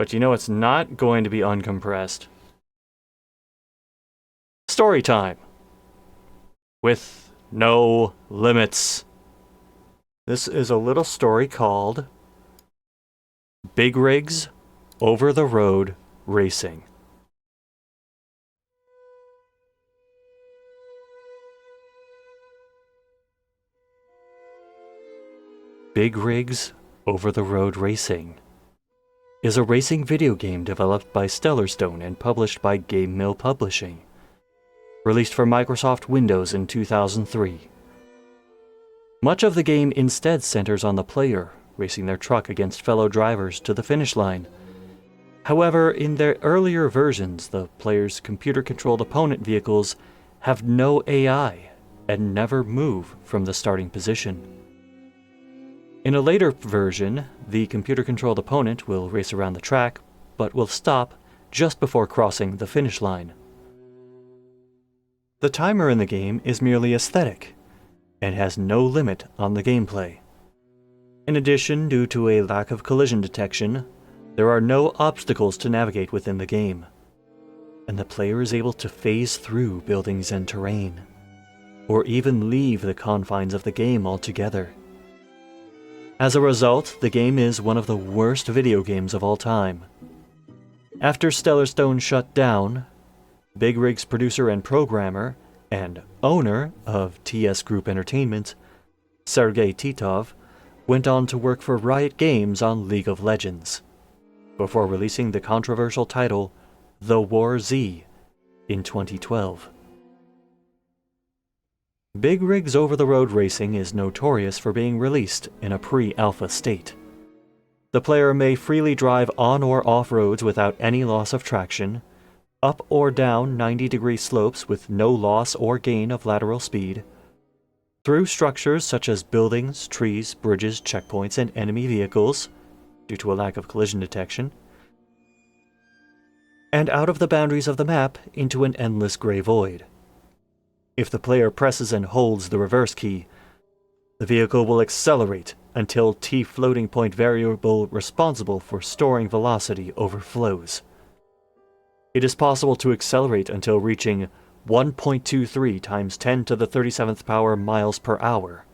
But you know it's not going to be uncompressed. Story time. With no limits. This is a little story called Big Rigs Over the Road Racing. Big Rigs Over the Road Racing is a racing video game developed by Stellarstone and published by Game Mill Publishing, released for Microsoft Windows in 2003. Much of the game instead centers on the player racing their truck against fellow drivers to the finish line. However, in their earlier versions, the player's computer-controlled opponent vehicles have no AI and never move from the starting position. In a later version, the computer-controlled opponent will race around the track, but will stop just before crossing the finish line. The timer in the game is merely aesthetic, and has no limit on the gameplay. In addition, due to a lack of collision detection, there are no obstacles to navigate within the game, and the player is able to phase through buildings and terrain, or even leave the confines of the game altogether. As a result, the game is one of the worst video games of all time. After Stellarstone shut down, Big Rig's producer and programmer, and owner of TS Group Entertainment, Sergei Titov, went on to work for Riot Games on League of Legends, before releasing the controversial title The War Z in 2012. Big Rigs Over the Road Racing is notorious for being released in a pre-alpha state. The player may freely drive on or off roads without any loss of traction, up or down 90-degree slopes with no loss or gain of lateral speed, through structures such as buildings, trees, bridges, checkpoints, and enemy vehicles, due to a lack of collision detection, and out of the boundaries of the map into an endless gray void. If the player presses and holds the reverse key, the vehicle will accelerate until T floating point variable responsible for storing velocity overflows. It is possible to accelerate until reaching 1.23 times 10 to the 37th power miles per hour,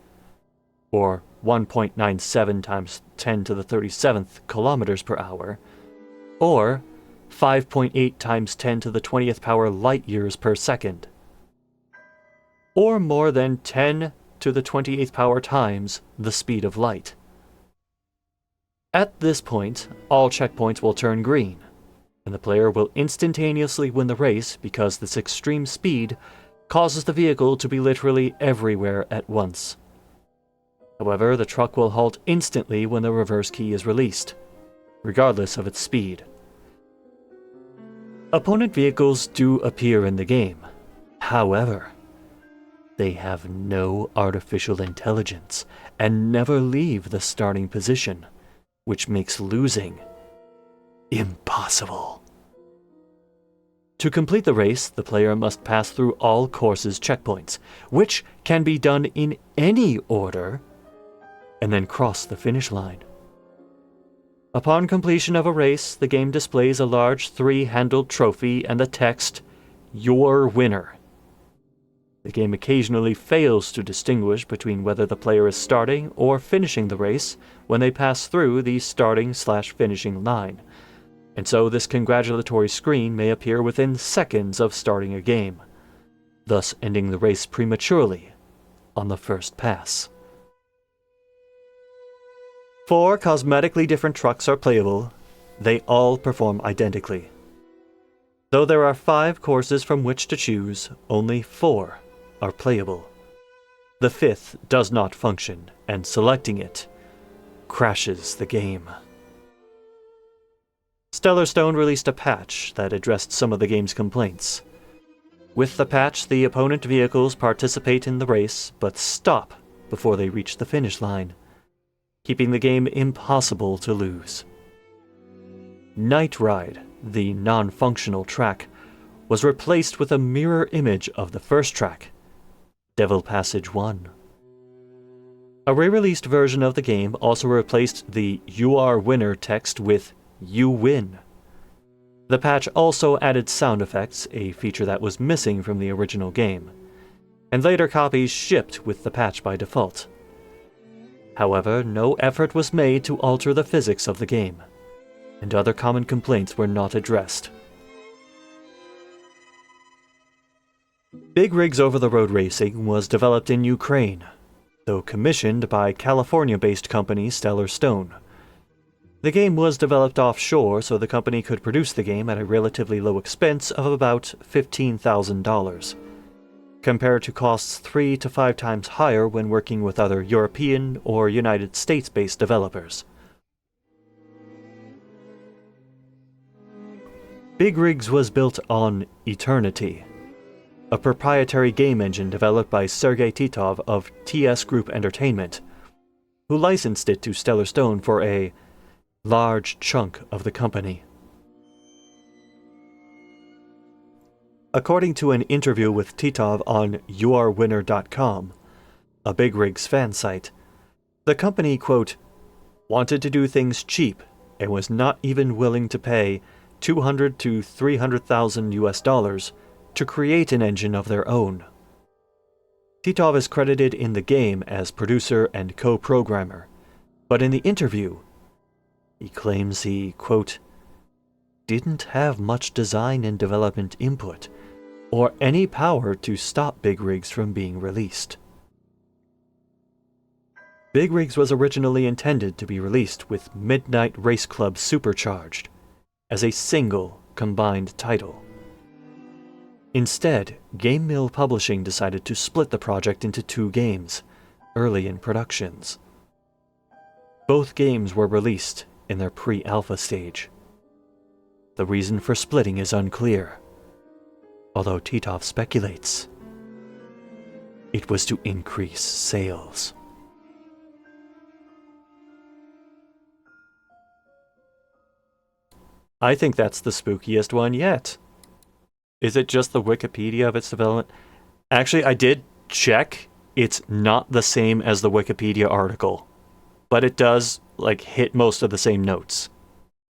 or 1.97 times 10 to the 37th kilometers per hour, or 5.8 times 10 to the 20th power light years per second, or more than 10 to the 28th power times the speed of light. At this point, all checkpoints will turn green, and the player will instantaneously win the race because this extreme speed causes the vehicle to be literally everywhere at once. However, the truck will halt instantly when the reverse key is released, regardless of its speed. Opponent vehicles do appear in the game. However, they have no artificial intelligence and never leave the starting position, which makes losing impossible. To complete the race, the player must pass through all course's checkpoints, which can be done in any order, and then cross the finish line. Upon completion of a race, the game displays a large 3-handled trophy and the text, "Your winner." The game occasionally fails to distinguish between whether the player is starting or finishing the race when they pass through the starting/finishing line, and so this congratulatory screen may appear within seconds of starting a game, thus ending the race prematurely on the first pass. 4 cosmetically different trucks are playable. They all perform identically. Though there are 5 courses from which to choose, only 4 are playable. The 5th does not function, and selecting it crashes the game. Stellarstone released a patch that addressed some of the game's complaints. With the patch, the opponent vehicles participate in the race, but stop before they reach the finish line, keeping the game impossible to lose. Night Ride, the non-functional track, was replaced with a mirror image of the first track, Devil Passage 1. A re-released version of the game also replaced the "You Are Winner" text with you win. The patch also added sound effects, a feature that was missing from the original game, and later copies shipped with the patch by default. However, no effort was made to alter the physics of the game, and other common complaints were not addressed. Big Rigs Over-the-Road Racing was developed in Ukraine, though commissioned by California-based company Stellar Stone. The game was developed offshore, so the company could produce the game at a relatively low expense of about $15,000, compared to costs 3 to 5 times higher when working with other European or United States-based developers. Big Rigs was built on Eternity, a proprietary game engine developed by Sergei Titov of TS Group Entertainment, who licensed it to Stellar Stone for a large chunk of the company. According to an interview with Titov on YouAreWinner.com, a Big Rigs fan site, the company, quote, wanted to do things cheap and was not even willing to pay $200,000 to $300,000 to create an engine of their own. Titov is credited in the game as producer and co-programmer, but in the interview, he claims he, quote, didn't have much design and development input, or any power to stop Big Rigs from being released. Big Rigs was originally intended to be released with Midnight Race Club Supercharged, as a single, combined title. Instead, Game Mill Publishing decided to split the project into 2 games, early in productions. Both games were released in their pre-alpha stage. The reason for splitting is unclear, although Titov speculates it was to increase sales. I think that's the spookiest one yet. Is it just the Wikipedia of its development? Actually, I did check. It's not the same as the Wikipedia article, but it does hit most of the same notes.